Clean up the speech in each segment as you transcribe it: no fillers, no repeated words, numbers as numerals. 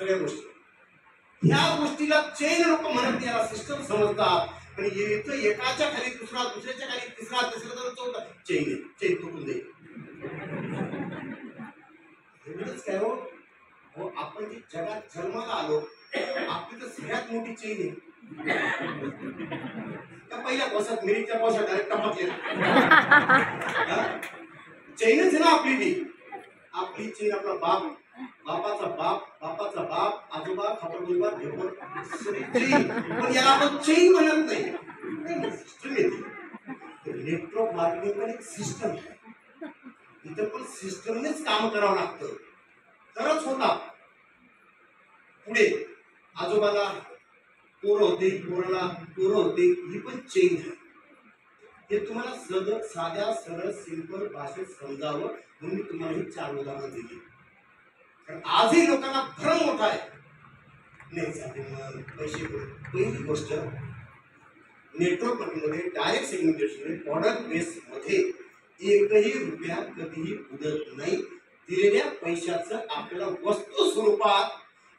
सगळ्या गोष्टी. ह्या गोष्टीला चेन लोक म्हणत नाही, याला सिस्टम समजतात. पण इथं एकाच्या खाली दुसरा, दुसऱ्याच्या खाली तिसरा, तिसरा चौथा, चेन चेन तुटून जाईल. एवढंच काय हो, आपण जी जगात जन्माला आलो, आपली तर सगळ्यात मोठी चेन आहे. त्या पहिल्या कोशात, मिरीच्या कोशात डायरेक्ट टपकले चेनच आहे ना आपली ती. आपली चेन आपला बाप, बापाचा बाप, बापाचा बाप, आजोबा, खापरगोबा, भेपर, चेन. पण याला आपण चेन म्हणत नाही, सिस्टम येते. नेटवर्क मार्केटिंग पण एक सिस्टम आहे. इथं पण सिस्टमनेच काम करावं लागतं तरच होता. पुढे आजोबाला पोरं होते, पोराला पोरं होते, ही पण चेन आहे. हे तुम्हाला साध्या सरळ सिंपल भाषेत समजावं म्हणून मी तुम्हाला ही 4 उदाहरणं दिली. कारण आजही लोकांना भ्रम मोठा आहे. नाही चालेल पैसे. पहिली गोष्ट, नेटवर्क मार्केटिंगमध्ये डायरेक्ट सेगमेंटेशन प्रॉडक्ट बेस मध्ये एकही रुपया कधीही उडत नाही. दिलेल्या पैशाचं आपल्याला वस्तू स्वरूपात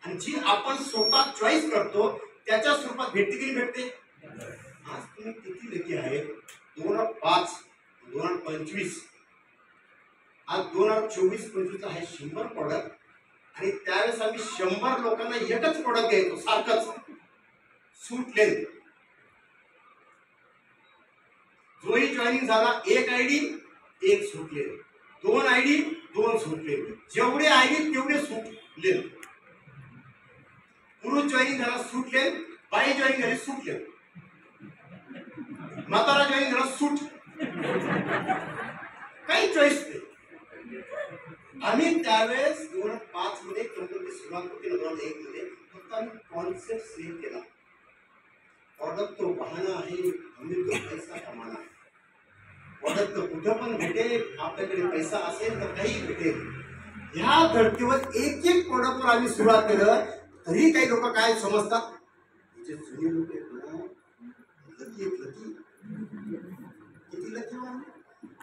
आणि जी आपण स्वतः चॉईस करतो त्याच्या स्वरूपात भेटते की भेटते. आज तुम्ही किती लकी आहे. 2005 2025 आज 2024-25 आहे 100 प्रॉडक्ट. आणि त्यावेळेस आम्ही 100 लोकांना एकच प्रॉडक्ट द्यायचो सारखंच, सूट लेंथ. जोही जॉईनिंग झाला, 1 आयडी 1 सूट लेंथ, 2 आयडी 2 सूट लेंथ, जेवढे आयडी तेवढे सूट लेंथ. पुरुष जॉईनिंग झाला सूट लेंथ, बाई जॉईनिंग झाली सूट लेंथ, म्हातारा जॉईनिंग झाला सूट. काही चॉईस नाही. आम्ही त्यावेळेस 2005 मध्ये कंपनी सुरुवात होती, 2001 मध्ये फक्त आम्ही कॉन्सेप्ट सेल केला. प्रॉडक्ट तो बहाणा आहे, आम्ही तो पैसा कमाना आहे. प्रॉडक्ट कुठं पण भेटेल, आपल्याकडे पैसा असेल तर काही भेटेल. ह्या धर्तीवर एक एक प्रॉडक्टवर आम्ही सुरुवात केलं. तरी काही लोक काय समजतात, जे जुने लोक आहेत ना, लकी लकी किती लकी.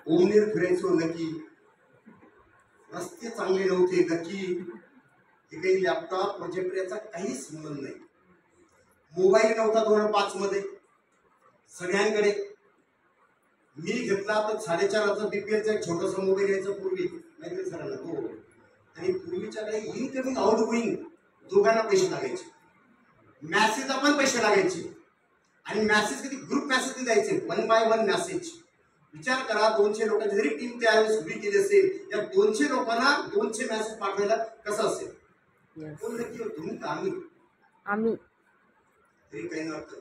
ओमनेर फिरायचो लकी, रस्ते चांगले नव्हते लकी, हे काही लॅपटॉप प्रोजेक्टर याचा काही संबंध नाही. मोबाईल नव्हता 2005 मध्ये सगळ्यांकडे. मी घेतला तर 4.5 BPLचा एक छोटासा मोबाईल यायचा पूर्वी, माहिती सरांना तो. आणि पूर्वीच्या काही इनकमिंग आउटगोईंग दोघांना पैसे लागायचे, मॅसेजला पण पैसे लागायचे. आणि मॅसेज कधी ग्रुप मॅसेज द्यायचे, 1 बाय 1 मॅसेज. विचार करा, 200 लोकांची जरी टीम त्यावेळेस उभी केली असेल, या 200 लोकांना 200 मॅसेज पाठवायला कसं असेल. कोण नक्की तुम्ही का आम्ही आम्ही तरी काही नव्हतं.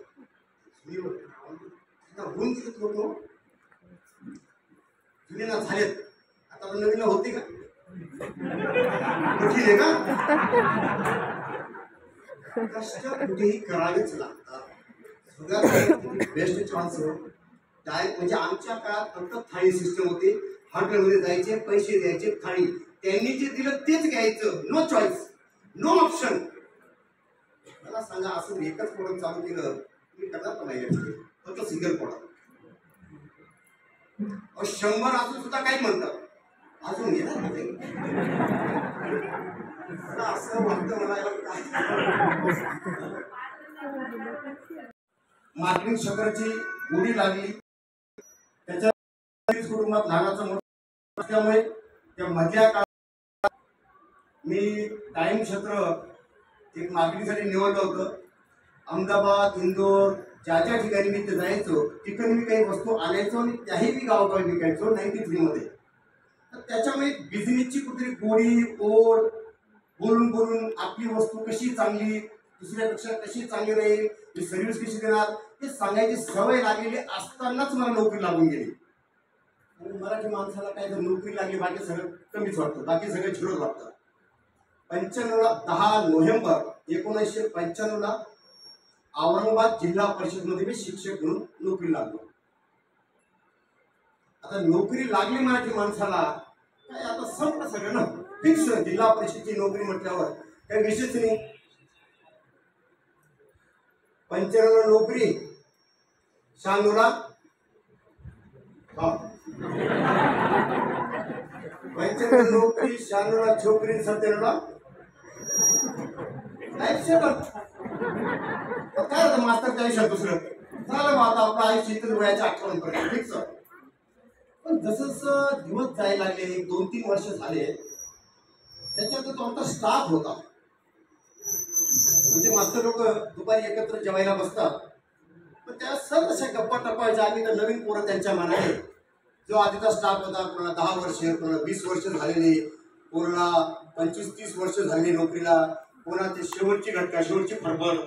होऊन गेलेत लोक, जुने ना झालेत, आता नवीन होते का कठीण आहे का. कष्ट कुठेही करावेच लागतात. सगळ्यात बेस्ट चान्स डायरेक्ट म्हणजे आमच्या काळात फक्त थाळी सिस्टम होती. हॉटेलमध्ये जायचे, पैसे द्यायचे, थाळी. त्यांनी जे दिलं तेच घ्यायचं, नो चॉईस, नो ऑप्शन. मला सांगा, असं एकच प्रोडक्ट चालू केलं तुम्ही करणार का नाही, फक्त सिंगल प्रोडक्ट. 100 असून सुद्धा काय म्हणतात, अजून येणार असं वाटतं मला. मार्केटिंग शकरची गोडी लागली, त्याच्या कुटुंबात लहानाचा मोठा असल्यामुळे त्या मधल्या काळात मी टाइम क्षेत्र एक मार्केटिंगसाठी निवडलं होतं. अहमदाबाद, इंदोर, ज्या ज्या ठिकाणी मी जायचो तिकडे मी काही वस्तू आणायचो आणि त्याही मी गावोगावी विकायचो 93 मध्ये. तर त्याच्यामुळे बिझनेसची कुठेतरी गोडी ओढ, बोलून बोलून आपली वस्तू कशी चांगली, दुसऱ्यापेक्षा कशी चांगली राहील, मी सर्व्हिस कशी देणार, हे सांगायची सवय लागलेली असतानाच मला नोकरी लागून गेली. आणि मराठी माणसाला काय जर नोकरी लागली बाकी सगळं कमीच वाटतं, बाकी सगळं झिरोच वाटतं. 10 नोव्हेंबर 1995 औरंगाबाद जिल्हा परिषदमध्ये मी शिक्षक म्हणून नोकरी लागलो. आता नोकरी लागली मराठी माणसाला काय, आता संपलं सगळं ना, फिक्स. जिल्हा परिषदची नोकरी म्हटल्यावर काही विशेष नाही. 95 नोकरी, 96 95 नोकरी, 96 छोकरी, 97 लाईफ सेटल. काय होतं मास्तरच्या आयुष्यात दुसरं झालं मग आता आपलं आयुष्य इथं वयाच्या 58 पर्यंत ठीक सर. पण जसं दिवस जायला लागले 2-3 वर्ष झाले त्याच्यात तो आमचा स्टाफ होता. म्हणजे मास्तर लोक दुपारी एकत्र जेवायला बसतात पण त्या सर अशा गप्पा टपायच्या. आम्ही तर नवीन पोरं त्यांच्या मनाने जो आधीचा स्टाफ होता कोणाला 10 वर्ष कोणाला 20 वर्ष झालेली कोणाला 25-30 वर्ष झालेली नोकरीला कोणा ते शेवटची घटका शेवटची फरफड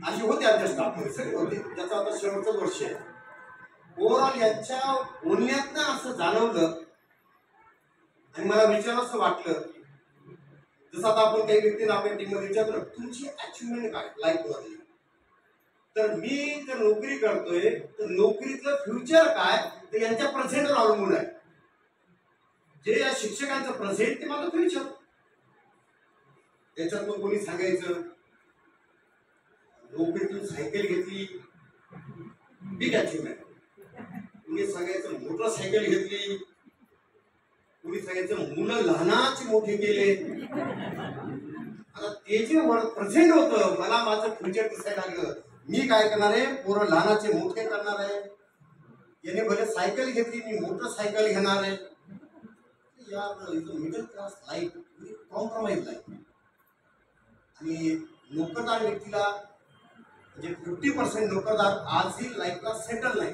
अशी होती आमच्या स्टाफमध्ये सगळी होती. त्याचं आता शेवटचं वर्ष आहे. ओव्हरऑल यांच्या बोलण्यातनं असं जाणवलं आणि मला विचारावंसं वाटलं जसं आता आपण काही व्यक्तींना आपल्या टीममध्ये विचारलं तुमची अचिव्हमेंट काय लाईफमधली. तर मी जर नोकरी करतोय तर नोकरीचं फ्युचर काय तर यांच्या प्रेझेंटवर अवलंबून आहे. जे या शिक्षकांचं प्रेझेंट ते माझं फ्युचर. त्याच्यात मग कोणी सांगायचं नोकरीतून सायकल घेतली बिग अचिव्हमेंट. कुणी सांगायचं मोटरसायकल घेतली कुणी सांगायचं मुलं लहानाचे मोठे केले. आता ते जे प्रेझेंट होतं मला माझं फ्युचर दिसायला लागलं. मी काय करणार आहे पोरं लहानाचे मोठे करणार आहे. याने भले सायकल घेतली मी मोटरसायकल घेणार आहे. यार middle class life compromise life. आणि नोकरदार व्यक्तीला म्हणजे 50% नोकरदार आजही लाईफला सेटल नाही.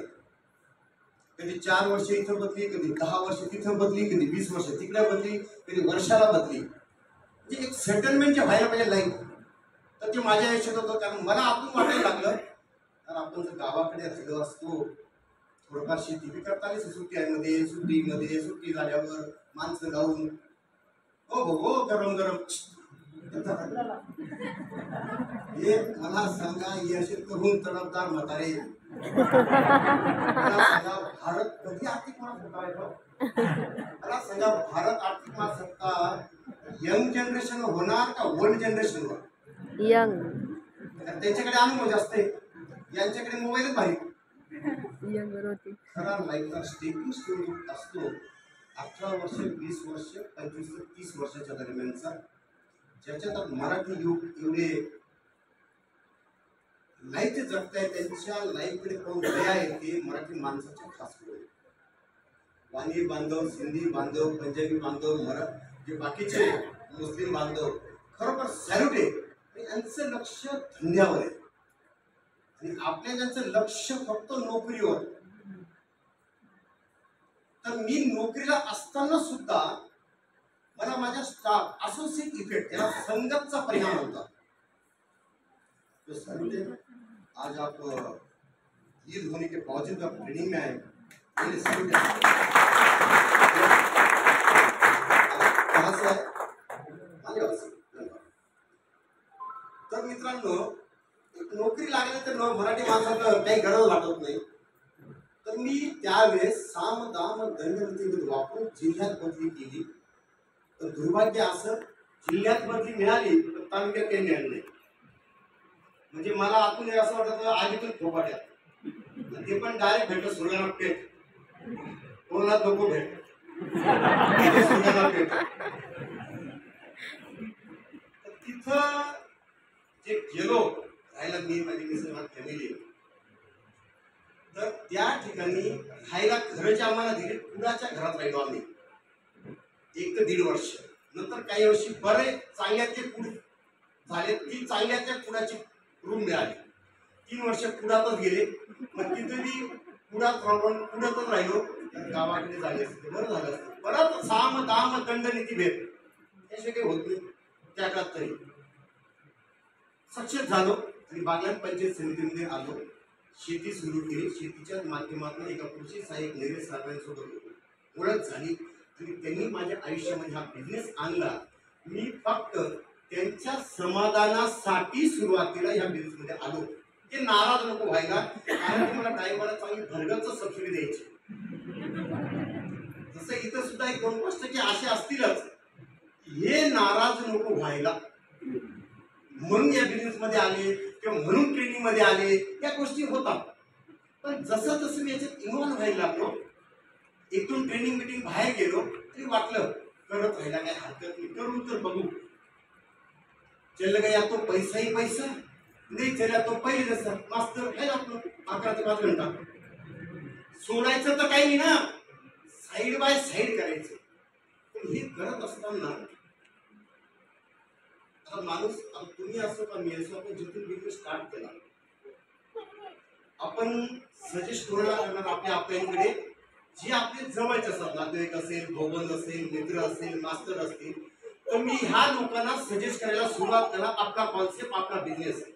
कधी 4 वर्ष इथं बदली कधी 10 वर्ष तिथं बदली कधी 20 वर्ष तिकडे बदली कधी वर्षाला बदली. म्हणजे एक सेटलमेंट जे व्हायला पाहिजे लाईफ तर ते माझ्या आयुष्यात होतं. कारण मला आतून वाटायला लागलं तर आपण जर गावाकडे राहिलो असतो थोडंफार शेती बी करता आली सुट्टीमध्ये सुट्टी झाल्यावर माणसं जाऊन हो हो हो गरम गरम हे मला सांगा यश करून तडफदार म्हातारे मला सांगा भारत कधी आर्थिक महासत्ता आहे. मला सांगा भारत आर्थिक महासत्ता यंग जनरेशन होणार का ओल्ड जनरेशनवर. यंग. त्यांच्याकडे अनुभव जास्त आहे यांच्याकडे मोबाईलच भारी. खरा लाईफचा स्टेपिंग स्टोन असतो 18 वर्ष 20 वर्ष 25 ते 30 वर्षाच्या दरम्यानचा ज्याच्यात मराठी युग एवढे लाईफ जे जगताय त्यांच्या लाईफकडे पाहून दया येते. मराठी माणसाच्या खास करून वाणी बांधव सिंधी बांधव पंजाबी बांधव जे बाकीचे मुस्लिम बांधव खरोखर सॅल्यूट आहे. यांचं लक्ष धंद्यावर आहे आणि आपल्या ज्यांचं लक्ष फक्त नोकरीवर. तर मी नोकरीला असताना सुद्धा मला माझ्या स्टाफ असोसिएट इफेक्ट याला संगतचा परिणाम होता. तो सर आज आप ईद होने के बावजूद आप ट्रेनिंग में आए कहाँ से आए मालेगाव से. तर मित्रांनो नोकरी लागली तर मराठी माणसाला काही गरज वाटत नाही. तर मी त्यावेळेस साम दाम दंड वापरून जिल्ह्यात बदली केली. तर दुर्भाग्य असं जिल्ह्यात बदली मिळाली तर तालुक्यात काही मिळालं नाही. म्हणजे मला आतून असं वाटत आगीतून फोपाट्यात ते पण डायरेक्ट भेटलं सुरगाणा पेठ कोणाला नको भेट सुरगाणा पेठ. तिथं जे गेलो राहायला मी माझी मिसेस फॅमिली तर त्या ठिकाणी राहायला घराच्या आम्हाला दिली कुडाच्या घरात राहिलो आम्ही 1 ते 1.5 वर्ष. नंतर काही वर्षी बरे चांगल्याचे कुड झाले ती चांगल्याच्या कुडाची रूम मिळाली. 3 वर्ष कुडातच गेले. मग तिथे मी कुडातच राहिलो. गावाकडे झाले असते बरं झालं असतं. परत साम दाम दंड नीती भेद याशिवाय काही होत नाही. त्या काळात तरी सक्सेस झालो आणि बागलाण पंचायत समितीमध्ये आलो. शेती सुरू केली. शेतीच्या माध्यमातून एका कृषी सहाय्यक नैरे साहेबांसोबत ओळख झाली आणि त्यांनी माझ्या आयुष्यामध्ये हा बिझनेस आणला. मी फक्त त्यांच्या समाधानासाठी सुरुवातीला या बिझनेसमध्ये आलो. ते नाराज नको व्हायला कारण की मला ड्रायव्हरला चांगली भरगच्च सबसिडी द्यायची. जसं इथं सुद्धा 1-2% असे असतीलच. हे नाराज नको व्हायला म्हणून या बिझनेस मध्ये आले किंवा म्हणून ट्रेनिंग मध्ये आले या गोष्टी होतात. पण जसं जसं मी याच्यात इन्व्हॉल्व्ह व्हायला लागलो इथून ट्रेनिंग मीटिंग बाहेर गेलो तरी वाटलं करत राहायला काय हरकत नाही करून तर बघू. चल गया तो पैसा ही पैसा, नाही चला तो पहिले जसं मास्तर काय आपलं 11 ते 5 घंटा सोडायचं तर काही नाही ना, साईड बाय साईड करायचं. पण हे करत असताना आता माणूस, तुम्ही असो का मी असो, आपण जिथून बिझनेस स्टार्ट केला, आपण सजेस्ट कोणाला करणार? आपल्या आपल्याकडे जे आपले जवळचे असतात, नातेवाईक असेल, भाऊबंद असेल, मित्र असेल, मास्टर असतील, तर मी ह्या लोकांना सजेस्ट करायला सुरुवात करा. आपला कॉन्सेप्ट, आपला बिझनेस आहे.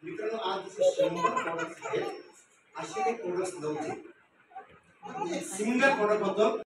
मित्रांनो, आज जसे 100 प्रोडक्ट्स आहेत, असे काही प्रोडक्ट्स नव्हते. सिंगल प्रोडक्ट होतं.